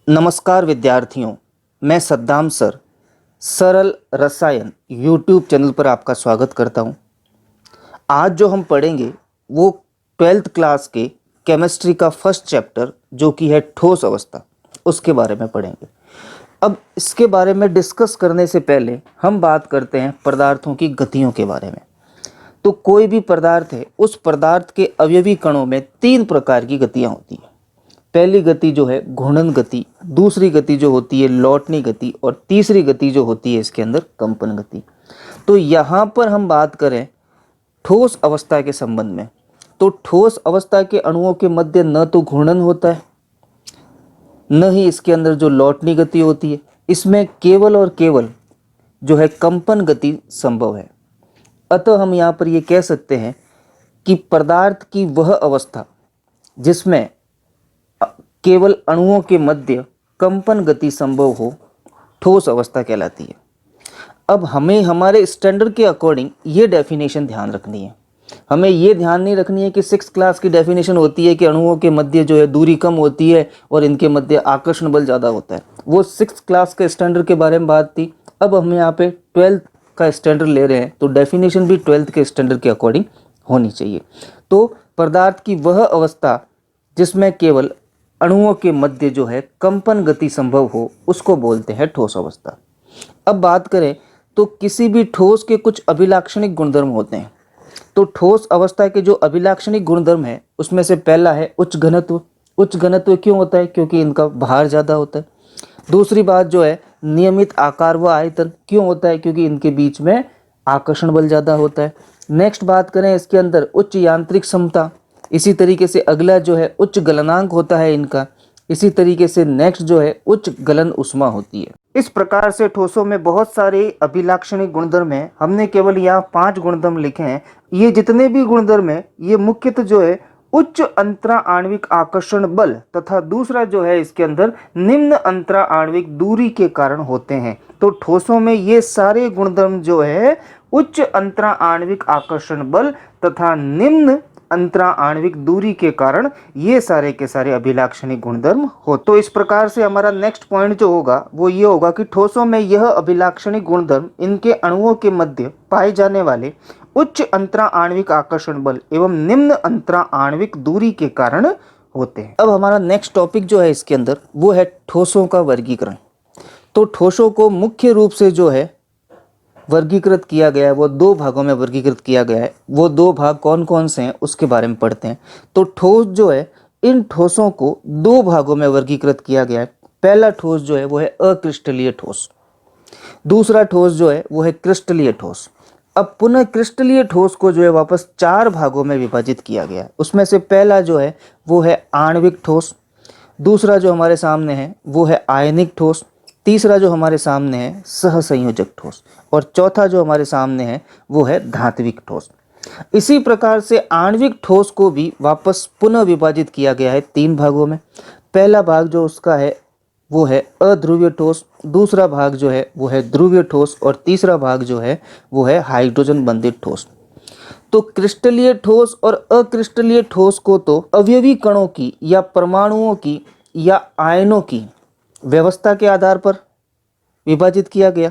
नमस्कार विद्यार्थियों, मैं सद्दाम सर सरल रसायन यूट्यूब चैनल पर आपका स्वागत करता हूं। आज जो हम पढ़ेंगे वो 12th क्लास के केमिस्ट्री का फर्स्ट चैप्टर जो कि है ठोस अवस्था, उसके बारे में पढ़ेंगे। अब इसके बारे में डिस्कस करने से पहले हम बात करते हैं पदार्थों की गतियों के बारे में। तो कोई भी पदार्थ है, उस पदार्थ के अवयवी कणों में 3 प्रकार की गतियाँ होती हैं। पहली गति जो है घूर्णन गति, दूसरी गति जो होती है लौटनी गति और तीसरी गति जो होती है इसके अंदर कंपन गति। तो यहाँ पर हम बात करें ठोस अवस्था के संबंध में, तो ठोस अवस्था के अणुओं के मध्य न तो घूर्णन होता है, न ही इसके अंदर जो लौटनी गति होती है। इसमें केवल और केवल जो है कंपन गति संभव है। अतः हम यहाँ पर ये कह सकते हैं कि पदार्थ की वह अवस्था जिसमें केवल अणुओं के मध्य कंपन गति संभव हो, ठोस अवस्था कहलाती है। अब हमें हमारे स्टैंडर्ड के अकॉर्डिंग ये डेफिनेशन ध्यान रखनी है। हमें ये ध्यान नहीं रखनी है कि 6th क्लास की डेफिनेशन होती है कि अणुओं के मध्य जो है दूरी कम होती है और इनके मध्य आकर्षण बल ज़्यादा होता है। वो 6th क्लास के स्टैंडर्ड के बारे में बात थी। अब हम यहाँ पे 12th का स्टैंडर्ड ले रहे हैं, तो डेफिनेशन भी 12th के स्टैंडर्ड के अकॉर्डिंग होनी चाहिए। तो पदार्थ की वह अवस्था जिसमें केवल अणुओं के मध्य जो है कंपन गति संभव हो, उसको बोलते हैं ठोस अवस्था। अब बात करें तो किसी भी ठोस के कुछ अभिलाक्षणिक गुणधर्म होते हैं। तो ठोस अवस्था के जो अभिलाक्षणिक गुणधर्म है उसमें से पहला है उच्च घनत्व। उच्च घनत्व क्यों होता है? क्योंकि इनका भार ज़्यादा होता है। दूसरी बात जो है नियमित आकार व आयतन। क्यों होता है? क्योंकि इनके बीच में आकर्षण बल ज़्यादा होता है। नेक्स्ट बात करें इसके अंदर उच्च यांत्रिक क्षमता। इसी तरीके से अगला जो है उच्च गलनांक होता है इनका। इसी तरीके से नेक्स्ट जो है उच्च गलन उष्मा होती है। इस प्रकार से ठोसों में बहुत सारे अभिलाक्षणिक गुणधर्म हैं। हमने केवल यहाँ 5 गुणधर्म लिखे हैं। ये जितने भी गुणधर्म हैं ये मुख्यतः जो है उच्च अंतरा आणविक आकर्षण बल तथा दूसरा जो है इसके अंदर निम्न अंतरा आणविक दूरी के कारण होते हैं। तो ठोसों में ये सारे गुणधर्म जो है उच्च अंतरा आणविक आकर्षण बल तथा निम्न अंतरा आणविक दूरी के कारण ये सारे के सारे अभिलाक्षणिक गुणधर्म हो। तो इस प्रकार से हमारा नेक्स्ट पॉइंट जो होगा वो ये होगा कि ठोसों में यह अभिलाक्षणिक गुणधर्म इनके अणुओं के मध्य पाए जाने वाले उच्च अंतरा आणविक आकर्षण बल एवं निम्न अंतरा आणविक दूरी के कारण होते हैं। अब हमारा नेक्स्ट टॉपिक जो है इसके अंदर वो है ठोसों का वर्गीकरण। तो ठोसों को मुख्य रूप से जो है वर्गीकृत किया गया है, वो 2 भागों में वर्गीकृत किया गया है। वो 2 भाग कौन कौन से हैं उसके बारे में पढ़ते हैं। तो ठोस जो है, इन ठोसों को 2 भागों में वर्गीकृत किया गया है। पहला ठोस जो है वो है अक्रिस्टलीय ठोस, दूसरा ठोस जो है वो है क्रिस्टलीय ठोस। अब पुनः क्रिस्टलीय ठोस को जो है वापस 4 भागों में विभाजित किया गया है। उसमें से पहला जो है वो है आणविक ठोस, दूसरा जो हमारे सामने है वो है आयनिक ठोस, तीसरा जो हमारे सामने है सहसंयोजक ठोस और चौथा जो हमारे सामने है वो है धात्विक ठोस। इसी प्रकार से आणविक ठोस को भी वापस पुनः विभाजित किया गया है 3 भागों में। पहला भाग जो उसका है वो है अध्रुवीय ठोस, दूसरा भाग जो है वो है ध्रुवीय ठोस और तीसरा भाग जो है वो है हाइड्रोजन बंधित ठोस। तो क्रिस्टलीय ठोस और अक्रिस्टलीय ठोस को तो अवयवी कणों की या परमाणुओं की या आयनों की व्यवस्था के आधार पर विभाजित किया गया,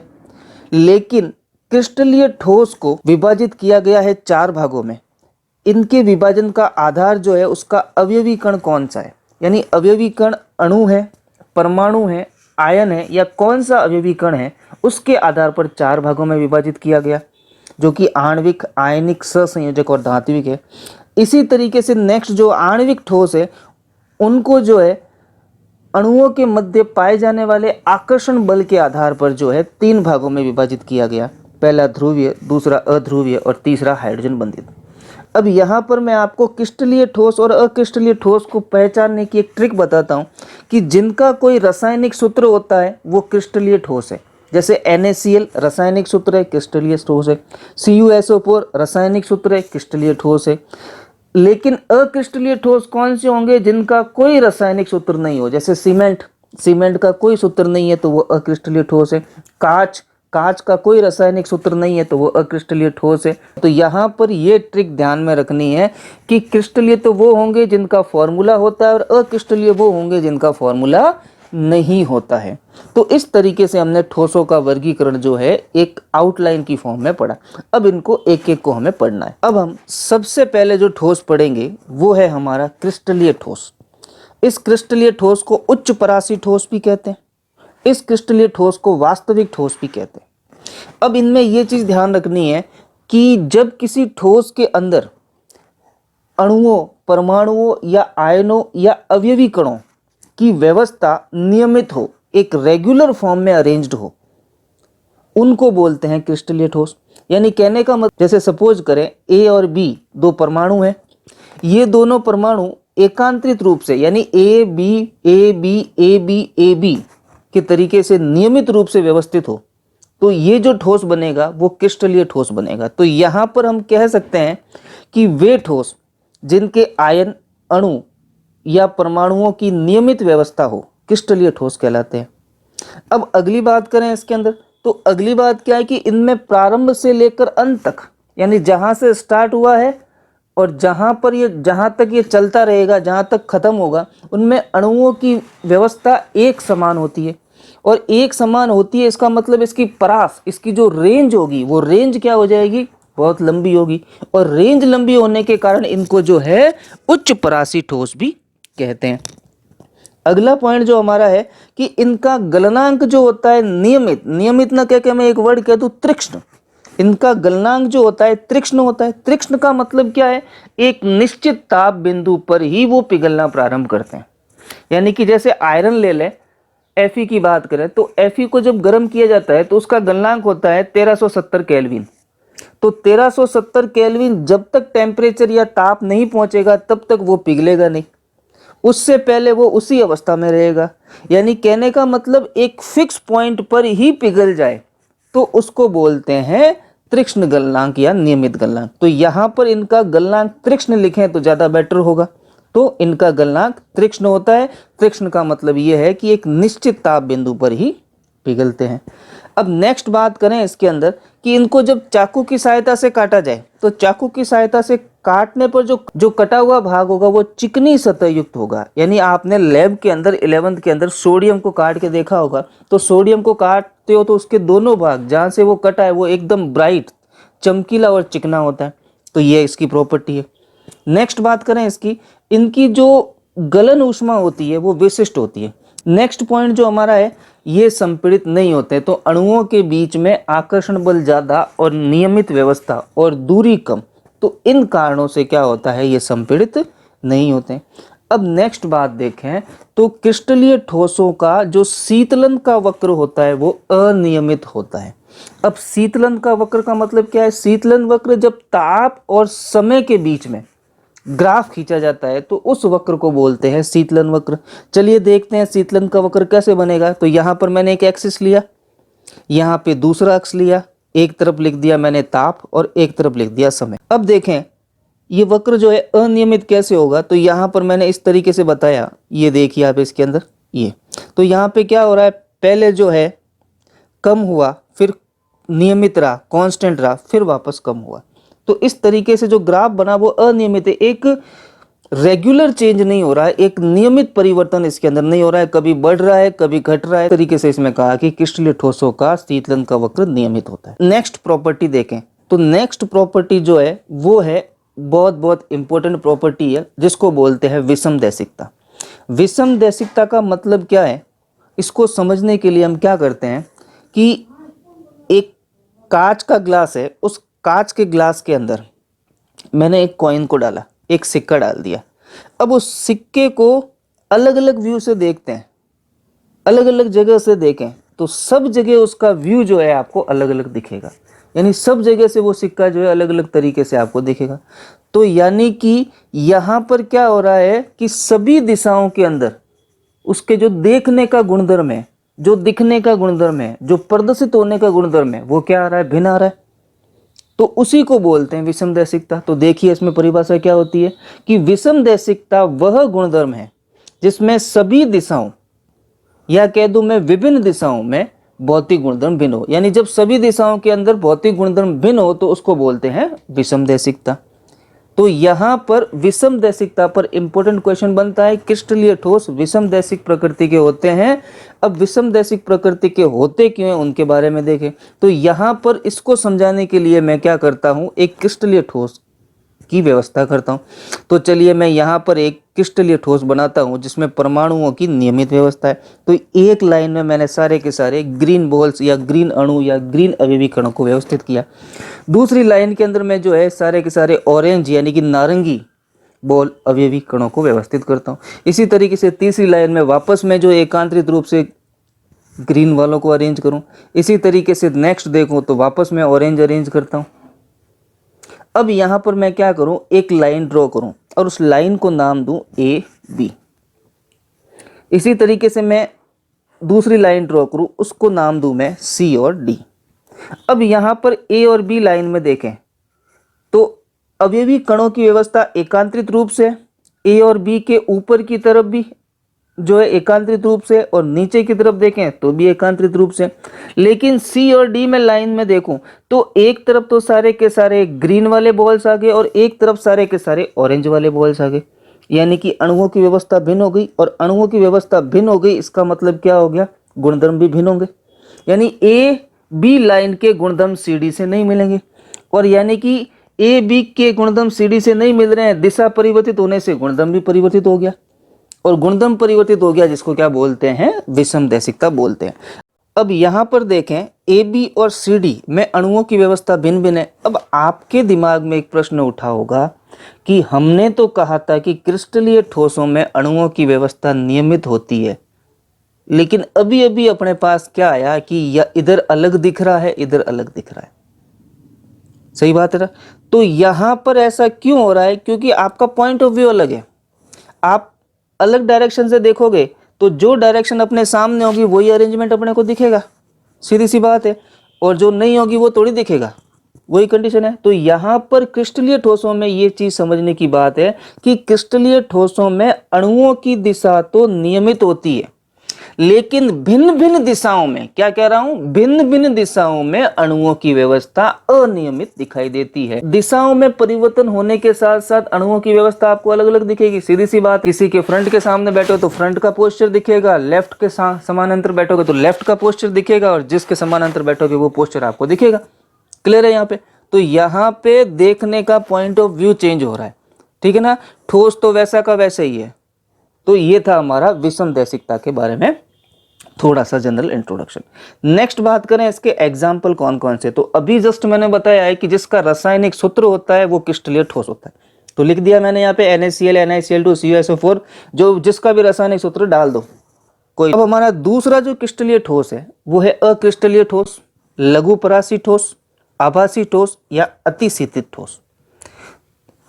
लेकिन क्रिस्टलीय ठोस को विभाजित किया गया है 4 भागों में। इनके विभाजन का आधार जो है उसका अवयवी कण कौन सा है, यानी अवयवी कण अणु है, परमाणु है, आयन है या कौन सा अवयवी कण है, उसके आधार पर 4 भागों में विभाजित किया गया, जो कि आणविक, आयनिक, सहसंयोजक और धात्विक है। इसी तरीके से नेक्स्ट जो आणविक ठोस है उनको जो है अणुओं के मध्य पाए जाने वाले आकर्षण बल के आधार पर जो है 3 भागों में विभाजित किया गया। पहला ध्रुवीय, दूसरा अध्रुवीय और तीसरा हाइड्रोजन बंधित। अब यहाँ पर मैं आपको क्रिस्टलीय ठोस और अक्रिस्टलीय ठोस को पहचानने की एक ट्रिक बताता हूँ कि जिनका कोई रासायनिक सूत्र होता है वो क्रिस्टलीय ठोस है। जैसे NaCl रासायनिक सूत्र है, क्रिस्टलीय ठोस है। CuSO4 रासायनिक सूत्र है, क्रिस्टलीय ठोस है। लेकिन अक्रिस्टलीय ठोस कौन से होंगे? जिनका कोई रासायनिक सूत्र नहीं हो। जैसे सीमेंट का कोई सूत्र नहीं है तो वो अक्रिस्टलीय ठोस है। कांच का कोई रासायनिक सूत्र नहीं है तो वो अक्रिस्टलीय ठोस है। तो यहाँ पर ये ट्रिक ध्यान में रखनी है कि क्रिस्टलीय तो वो होंगे जिनका फॉर्मूला होता है और अक्रिस्टलीय वो होंगे जिनका फॉर्मूला नहीं होता है। तो इस तरीके से हमने ठोसों का वर्गीकरण जो है एक आउटलाइन की फॉर्म में पढ़ा। अब इनको एक एक को हमें पढ़ना है। अब हम सबसे पहले जो ठोस पढ़ेंगे वो है हमारा क्रिस्टलीय ठोस। इस क्रिस्टलीय ठोस को उच्च परासी ठोस भी कहते हैं, इस क्रिस्टलीय ठोस को वास्तविक ठोस भी कहते हैं। अब इनमें यह चीज ध्यान रखनी है कि जब किसी ठोस के अंदर अणुओं, परमाणुओं या आयनों या अवयवी कणों की व्यवस्था नियमित हो, एक रेगुलर फॉर्म में अरेंज्ड हो, उनको बोलते हैं क्रिस्टलीय ठोस। यानी कहने का मतलब, जैसे सपोज करें ए और बी दो परमाणु हैं, ये दोनों परमाणु एकांतरित रूप से यानी A B A B A B A B के तरीके से नियमित रूप से व्यवस्थित हो, तो ये जो ठोस बनेगा वो क्रिस्टलीय ठोस बनेगा। तो यहाँ पर हम कह सकते हैं कि वे ठोस जिनके आयन, अणु या परमाणुओं की नियमित व्यवस्था हो क्रिस्टलीय ठोस कहलाते हैं। अब अगली बात करें इसके अंदर, तो अगली बात क्या है कि इनमें प्रारंभ से लेकर अंत तक, यानी जहां से स्टार्ट हुआ है और जहां तक ये चलता रहेगा, जहां तक खत्म होगा, उनमें अणुओं की व्यवस्था एक समान होती है। और एक समान होती है इसका मतलब इसकी परास, इसकी जो रेंज होगी वो रेंज क्या हो जाएगी, बहुत लंबी होगी। और रेंज लंबी होने के कारण इनको जो है उच्च परासी ठोस भी कहते हैं। अगला पॉइंट जो हमारा है कि इनका गलनांक जो होता है नियमित, नियमित ना कह के मैं एक वर्ड कह दूं तीक्ष्ण, इनका गलनांक जो होता है तीक्ष्ण होता है। तीक्ष्ण का मतलब क्या है, एक निश्चित ताप बिंदु पर ही वो पिघलना प्रारंभ करते हैं। यानी कि जैसे आयरन ले लें, Fe की बात करें तो Fe को जब गर्म किया जाता है तो उसका गलनांक होता है 1370 केल्विन। तो 1370 केल्विन जब तक टेम्परेचर या ताप नहीं पहुंचेगा तब तक वो पिघलेगा नहीं, उससे पहले वो उसी अवस्था में रहेगा। यानी कहने का मतलब एक फिक्स पॉइंट पर ही पिघल जाए तो उसको बोलते हैं तीक्ष्ण गलनांक या नियमित गलनांक। तो यहाँ पर इनका गलनांक तीक्ष्ण लिखें तो ज़्यादा बेटर होगा। तो इनका गलनांक तीक्ष्ण होता है। तीक्ष्ण का मतलब ये है कि एक निश्चित ताप बिंदु पर ही पिघलते हैं। अब नेक्स्ट बात करें इसके अंदर कि इनको जब चाकू की सहायता से काटा जाए तो चाकू की सहायता से काटने पर जो कटा हुआ भाग होगा वो चिकनी सतह युक्त होगा। यानी आपने लैब के अंदर 11th के अंदर सोडियम को काट के देखा होगा, तो सोडियम को काटते हो तो उसके दोनों भाग जहाँ से वो कटा है वो एकदम ब्राइट, चमकीला और चिकना होता है। तो ये इसकी प्रॉपर्टी है। नेक्स्ट बात करें इसकी, इनकी जो गलन ऊष्मा होती है वो विशिष्ट होती है। नेक्स्ट पॉइंट जो हमारा है, ये संपीड़ित नहीं होते, तो अणुओं के बीच में आकर्षण बल ज़्यादा और नियमित व्यवस्था और दूरी कम, तो इन कारणों से क्या होता है, ये संपीड़ित नहीं होते। अब नेक्स्ट बात देखें तो क्रिस्टलीय ठोसों का जो शीतलन का वक्र होता है वो अनियमित होता है। अब शीतलन का वक्र का मतलब क्या है, शीतलन वक्र जब ताप और समय के बीच में ग्राफ खींचा जाता है तो उस वक्र को बोलते हैं शीतलन वक्र। चलिए देखते हैं शीतलन का वक्र कैसे बनेगा। तो यहाँ पर मैंने एक एक्सिस लिया, यहाँ पे दूसरा अक्ष लिया, एक तरफ लिख दिया मैंने ताप और एक तरफ लिख दिया समय। अब देखें ये वक्र जो है अनियमित कैसे होगा, तो यहाँ पर मैंने इस तरीके से बताया, ये देखिए आप इसके अंदर ये, तो यहाँ पे क्या हो रहा है, पहले जो है कम हुआ, फिर नियमित रहा, कांस्टेंट रहा, फिर वापस कम हुआ। तो इस तरीके से जो ग्राफ बना वो अनियमित है, एक रेगुलर चेंज नहीं हो रहा है, एक नियमित परिवर्तन इसके अंदर नहीं हो रहा है, कभी बढ़ रहा है कभी घट रहा है। तरीके से इसमें कहा कि क्रिस्टलीय ठोसों का शीतलन का वक्र नियमित होता है। नेक्स्ट प्रॉपर्टी देखें, तो नेक्स्ट प्रॉपर्टी जो है वो है बहुत इंपॉर्टेंट प्रॉपर्टी है, जिसको बोलते हैं विषम दैशिकता। विषम दैशिकता का मतलब क्या है, इसको समझने के लिए हम क्या करते हैं कि एक कांच का ग्लास है, उस कांच के ग्लास के अंदर मैंने एक कॉइन को डाला, एक सिक्का डाल दिया। अब उस सिक्के को अलग अलग व्यू से देखते हैं, अलग अलग जगह से देखें तो सब जगह उसका व्यू जो है आपको अलग अलग दिखेगा। यानी सब जगह से वो सिक्का जो है अलग अलग तरीके से आपको दिखेगा। तो यानी कि यहाँ पर क्या हो रहा है कि सभी दिशाओं के अंदर उसके जो देखने का गुणधर्म है, जो दिखने का गुणधर्म है, जो प्रदर्शित होने का गुणधर्म है, वो क्या आ रहा है, भिन्न आ रहा है। तो उसी को बोलते हैं विषम दैशिकता। तो देखिए इसमें परिभाषा क्या होती है कि विषम दैशिकता वह गुणधर्म है जिसमें सभी दिशाओं या कह दूं मैं विभिन्न दिशाओं में भौतिक गुणधर्म भिन्न हो। यानी जब सभी दिशाओं के अंदर भौतिक गुणधर्म भिन्न हो तो उसको बोलते हैं विषम दैशिकता। तो यहाँ पर विषम दैसिकता पर इंपॉर्टेंट क्वेश्चन बनता है। क्रिस्टलीय ठोस विषम दैसिक प्रकृति के होते हैं। अब विषम दैसिक प्रकृति के होते क्यों हैं उनके बारे में देखें। तो यहाँ पर इसको समझाने के लिए मैं क्या करता हूँ, एक क्रिस्टलीय ठोस की व्यवस्था करता हूँ। तो चलिए मैं यहाँ पर एक क्रिस्टलीय ठोस बनाता हूँ जिसमें परमाणुओं की नियमित व्यवस्था है। तो एक लाइन में मैंने सारे के सारे ग्रीन बॉल्स या ग्रीन अणु या ग्रीन अवयवी कणों को व्यवस्थित किया। दूसरी लाइन के अंदर मैं जो है सारे के सारे ऑरेंज यानी कि नारंगी बॉल अवयवी कणों को व्यवस्थित करता हूँ। इसी तरीके से तीसरी लाइन में वापस मैं जो एकांतरित रूप से ग्रीन वालों को अरेंज करूँ। इसी तरीके से नेक्स्ट देखूँ तो वापस मैं ऑरेंज अरेंज करता हूँ। अब यहाँ पर मैं क्या करूँ, एक लाइन ड्रॉ करूँ और उस लाइन को नाम दूँ ए बी। इसी तरीके से मैं दूसरी लाइन ड्रॉ करूँ, उसको नाम दूँ मैं सी और डी। अब यहाँ पर ए और बी लाइन में देखें तो अवयवी कणों की व्यवस्था एकांतरित रूप से ए और बी के ऊपर की तरफ भी जो है एकांतरित रूप से और नीचे की तरफ देखें तो भी एकांतरित रूप से। लेकिन सी और डी में लाइन में देखूं तो एक तरफ तो सारे के सारे ग्रीन वाले बॉल्स आ गए और एक तरफ सारे के सारे ऑरेंज वाले बॉल्स आ गए, यानी कि अणुओं की व्यवस्था भिन्न हो गई। और अणुओं की व्यवस्था भिन्न हो गई इसका मतलब क्या हो गया, गुणधर्म भी भिन्न होंगे। यानी ए बी लाइन के गुणधर्म सी डी से नहीं मिलेंगे और यानी कि ए बी के गुणधर्म सी डी से नहीं मिल रहे हैं, दिशा परिवर्तित होने से गुणधर्म भी परिवर्तित हो गया और गुणधर्म परिवर्तित हो गया, जिसको क्या बोलते हैं, विषम दैसिकता बोलते हैं। अब यहाँ पर देखें ए बी और सी डी में अणुओं की व्यवस्था भिन्न भिन्न है। अब आपके दिमाग में एक प्रश्न उठा होगा कि हमने तो कहा था कि क्रिस्टलीय ठोसों में अणुओं की व्यवस्था नियमित होती है, लेकिन अभी अभी अपने पास क्या आया कि या इधर अलग दिख रहा है, इधर अलग दिख रहा है। सही बात है ना। तो यहाँ पर ऐसा क्यों हो रहा है, क्योंकि आपका पॉइंट ऑफ व्यू अलग है। आप अलग डायरेक्शन से देखोगे तो जो डायरेक्शन अपने सामने होगी वही अरेंजमेंट अपने को दिखेगा, सीधी सी बात है। और जो नहीं होगी वो थोड़ी दिखेगा, वही कंडीशन है। तो यहाँ पर क्रिस्टलीय ठोसों में ये चीज समझने की बात है कि क्रिस्टलीय ठोसों में अणुओं की दिशा तो नियमित होती है, लेकिन भिन्न भिन्न दिशाओं में, क्या कह रहा हूं, भिन्न भिन्न दिशाओं में अणुओं की व्यवस्था अनियमित दिखाई देती है। दिशाओं में परिवर्तन होने के साथ साथ अणुओं की व्यवस्था आपको अलग अलग दिखेगी। सीधी सी बात, किसी के फ्रंट के सामने बैठो तो फ्रंट का पोस्चर दिखेगा, लेफ्ट के समानांतर बैठोगे तो लेफ्ट का पोस्चर दिखेगा और जिसके समानांतर बैठोगे वो पोस्चर आपको दिखेगा। क्लियर है यहाँ पे। तो यहाँ पे देखने का पॉइंट ऑफ व्यू चेंज हो रहा है, ठीक है ना। ठोस तो वैसा का वैसा ही है। तो ये था हमारा विषम दैसिकता के बारे में थोड़ा सा जनरल इंट्रोडक्शन। नेक्स्ट बात करें इसके एग्जाम्पल कौन कौन से। तो अभी जस्ट मैंने बताया है कि जिसका रासायनिक सूत्र होता है वो क्रिस्टलीय ठोस होता है। तो लिख दिया मैंने यहाँ पे NaCl, NiCl2, CuSO4, जो जिसका भी रासायनिक सूत्र डाल दो कोई। अब हमारा दूसरा जो क्रिस्टलीय ठोस है वो है अक्रिस्टलीय ठोस, लघु परासी ठोस, आभासी ठोस या अतिशीतित ठोस।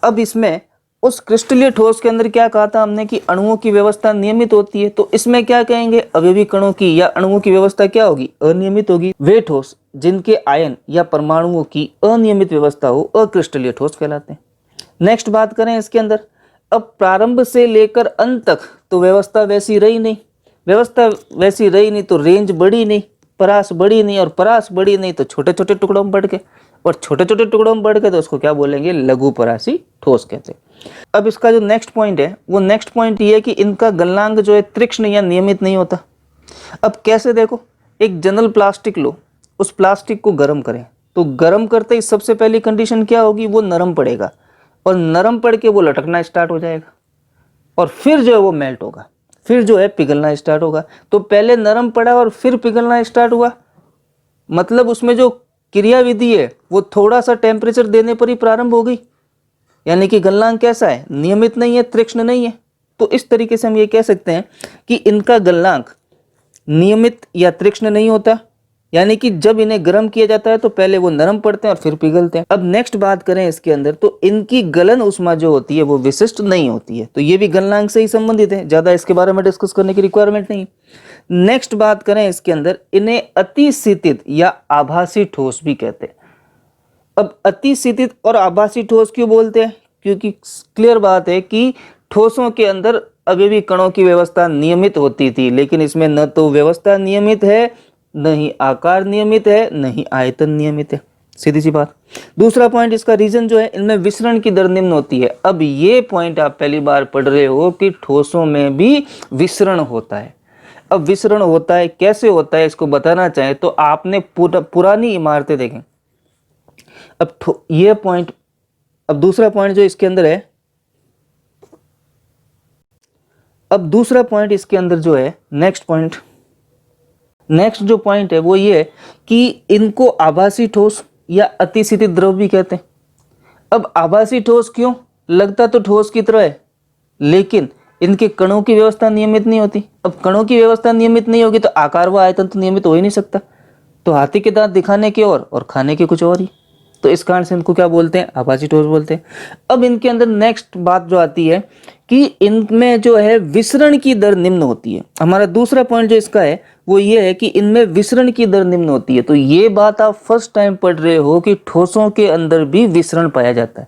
अब इसमें उस क्रिस्टलीय ठोस के अंदर क्या कहा था हमने कि अणुओं की व्यवस्था नियमित होती है। तो इसमें क्या कहेंगे, अवयवी कणों की या अणुओं की व्यवस्था क्या होगी, अनियमित होगी। वे ठोस जिनके आयन या परमाणुओं की अनियमित व्यवस्था हो अक्रिस्टलीय ठोस कहलाते हैं। नेक्स्ट बात करें इसके अंदर, अब प्रारंभ से लेकर अंत तक तो व्यवस्था वैसी रही नहीं, व्यवस्था वैसी रही नहीं तो रेंज बढ़ी नहीं, परास बढ़ी नहीं, और परास बढ़ी नहीं तो छोटे छोटे टुकड़ों में बढ़ गए, और छोटे छोटे टुकड़ों में बढ़ गए तो उसको क्या बोलेंगे, लघु परासी ठोस कहते हैं। अब इसका जो नेक्स्ट पॉइंट है वो नेक्स्ट पॉइंट ये है कि इनका गलनांक जो है तीक्ष्ण या नियमित नहीं होता। अब कैसे, देखो एक जनरल प्लास्टिक लो, उस प्लास्टिक को गर्म करें तो गर्म करते ही सबसे पहली कंडीशन क्या होगी, वो नरम पड़ेगा और नरम पड़ के वो लटकना स्टार्ट हो जाएगा और फिर जो है वो मेल्ट होगा, फिर जो है पिघलना स्टार्ट होगा। तो पहले नरम पड़ा और फिर पिघलना स्टार्ट हुआ, मतलब उसमें जो क्रियाविधि है वो थोड़ा सा टेम्परेचर देने पर ही प्रारंभ हो गई, यानी कि गलनांक कैसा है, नियमित नहीं है, तीक्ष्ण नहीं है। तो इस तरीके से हम ये कह सकते हैं कि इनका गलनांक नियमित या तीक्ष्ण नहीं होता, यानी कि जब इन्हें गर्म किया जाता है तो पहले वो नरम पड़ते हैं और फिर पिघलते हैं। अब नेक्स्ट बात करें इसके अंदर, तो इनकी गलन उष्मा जो होती है वो विशिष्ट नहीं होती है, तो ये भी गलनांक से ही संबंधित है, ज्यादा इसके बारे में डिस्कस करने की रिक्वायरमेंट नहीं। नेक्स्ट बात करें इसके अंदर, इन्हें अतिशीतित या आभासी ठोस भी कहते हैं। अब अतिशीतित और आभासी ठोस क्यों बोलते हैं, क्योंकि क्लियर बात है कि ठोसों के अंदर अवयवी कणों की व्यवस्था नियमित होती थी, लेकिन इसमें न तो व्यवस्था नियमित है, न ही आकार नियमित है, न ही आयतन नियमित है। सीधी सी बात। दूसरा पॉइंट इसका रीजन जो है, इनमें विसरण की दर निम्न होती है। अब ये पॉइंट आप पहली बार पढ़ रहे हो कि ठोसों में भी विसरण होता है। अब विसरण होता है, कैसे होता है, इसको बताना चाहे तो आपने पुरानी इमारतें देखें। अब ये पॉइंट, अब दूसरा पॉइंट जो इसके अंदर है, अब दूसरा पॉइंट इसके अंदर जो है, नेक्स्ट जो पॉइंट है वो ये है कि इनको आभासी ठोस या अतिस्थित द्रव भी कहते हैं। अब आभासी ठोस क्यों? लगता तो ठोस की तरह है, लेकिन इनके कणों की व्यवस्था नियमित नहीं होती। अब कणों की व्यवस्था नियमित नहीं होगी तो आकार व आयतन तो नियमित हो ही नहीं सकता। तो हाथी के दांत दिखाने के और खाने के कुछ और ही, तो इस कारण से इनको क्या बोलते हैं? आभासी ठोस बोलते हैं। अब इनके अंदर नेक्स्ट बात जो आती है कि इनमें जो है विसरण की दर निम्न होती है। हमारा दूसरा पॉइंट जो इसका है वो ये है कि इनमें विसरण की दर निम्न होती है। तो ये बात आप फर्स्ट टाइम पढ़ रहे हो कि ठोसों के अंदर भी विसरण पाया जाता है।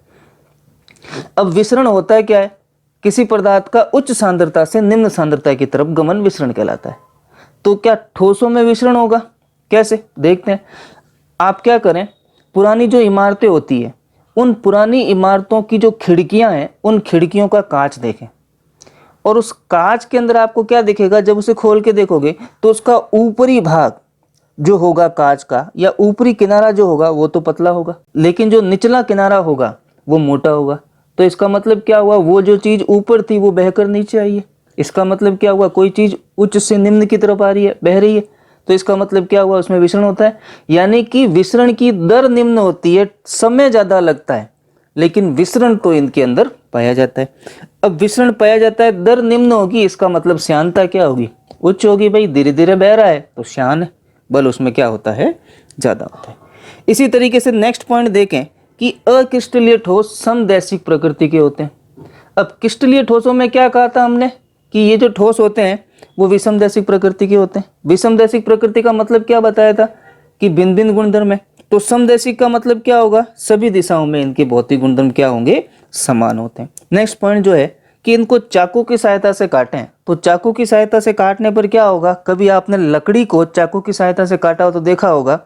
अब विसरण होता है क्या है? किसी पदार्थ का उच्च सांद्रता से निम्न सांद्रता की तरफ गमन विसरण कहलाता है। तो क्या ठोसों में विसरण होगा? कैसे? देखते हैं। आप क्या करें, पुरानी जो इमारतें होती है, उन पुरानी इमारतों की जो खिड़कियां हैं, उन खिड़कियों का कांच देखें, और उस कांच के अंदर आपको क्या दिखेगा? जब उसे खोल के देखोगे तो उसका ऊपरी भाग जो होगा कांच का, या ऊपरी किनारा जो होगा वो तो पतला होगा, लेकिन जो निचला किनारा होगा वो मोटा होगा। तो इसका मतलब क्या हुआ? वो जो चीज ऊपर थी वो बहकर नीचे आई है। इसका मतलब क्या हुआ? कोई चीज उच्च से निम्न की तरफ आ रही है, बह रही है। तो इसका मतलब क्या हुआ? उसमें विसरण होता है। यानी कि विसरण की दर निम्न होती है, समय ज्यादा लगता है, लेकिन विसरण तो इनके अंदर पाया जाता है। अब विसरण पाया जाता है, दर निम्न होगी, इसका मतलब श्यानता क्या होगी? उच्च होगी। भाई धीरे धीरे बह रहा है तो श्यान है, बल उसमें क्या होता है? ज्यादा होता है। इसी तरीके से नेक्स्ट पॉइंट देखें कि अक्रिस्टलीय ठोस समदैशिक प्रकृति के होते हैं। अब क्रिस्टलीय ठोसों में क्या कहा था हमने कि ये जो ठोस होते हैं वो विषमदैशिक प्रकृति के होते हैं। विषमदैशिक प्रकृति का मतलब क्या बताया था कि भिन्न भिन्न गुणधर्म है। तो समदैशिक का मतलब क्या होगा? सभी दिशाओं में इनके भौतिक गुणधर्म क्या होंगे? समान होते हैं। नेक्स्ट पॉइंट जो है कि इनको चाकू की सहायता से काटें। तो चाकू की सहायता से काटने पर क्या होगा? कभी आपने लकड़ी को चाकू की सहायता से काटा हो तो देखा होगा,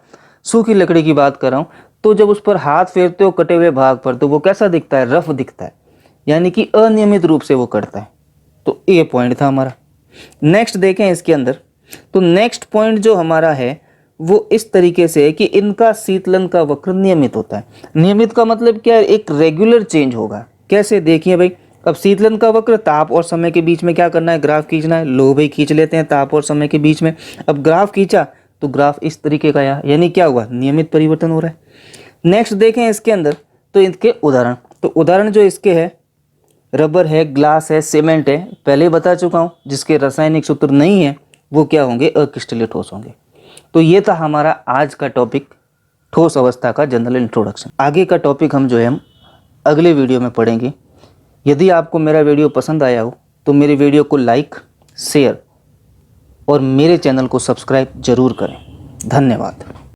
सूखी लकड़ी की बात कर रहा हूं, तो जब उस पर हाथ फेरते हो कटे हुए भाग पर तो वो कैसा दिखता है? रफ दिखता है, यानी कि अनियमित रूप से वो कटता है। तो ये पॉइंट था हमारा। नेक्स्ट देखें इसके अंदर, तो नेक्स्ट पॉइंट जो हमारा है वो इस तरीके से है कि इनका शीतलन का वक्र नियमित होता है। नियमित का मतलब क्या है? एक रेगुलर चेंज होगा। कैसे? देखिए भाई, अब शीतलन का वक्र, ताप और समय के बीच में क्या करना है? ग्राफ खींचना है। लो भाई खींच लेते हैं ताप और समय के बीच में। अब ग्राफ खींचा तो ग्राफ इस तरीके का आया, यानी क्या हुआ? नियमित परिवर्तन हो रहा है। नेक्स्ट देखें इसके अंदर, तो इनके उदाहरण, तो उदाहरण जो इसके है, रबर है, ग्लास है, सीमेंट है, पहले ही बता चुका हूं। जिसके रासायनिक सूत्र नहीं है वो क्या होंगे? अक्रिस्टलीय ठोस होंगे। तो ये था हमारा आज का टॉपिक, ठोस अवस्था का जनरल इंट्रोडक्शन। आगे का टॉपिक हम जो है हम अगले वीडियो में पढ़ेंगे। यदि आपको मेरा वीडियो पसंद आया हो तो मेरे वीडियो को लाइक, शेयर और मेरे चैनल को सब्सक्राइब जरूर करें। धन्यवाद।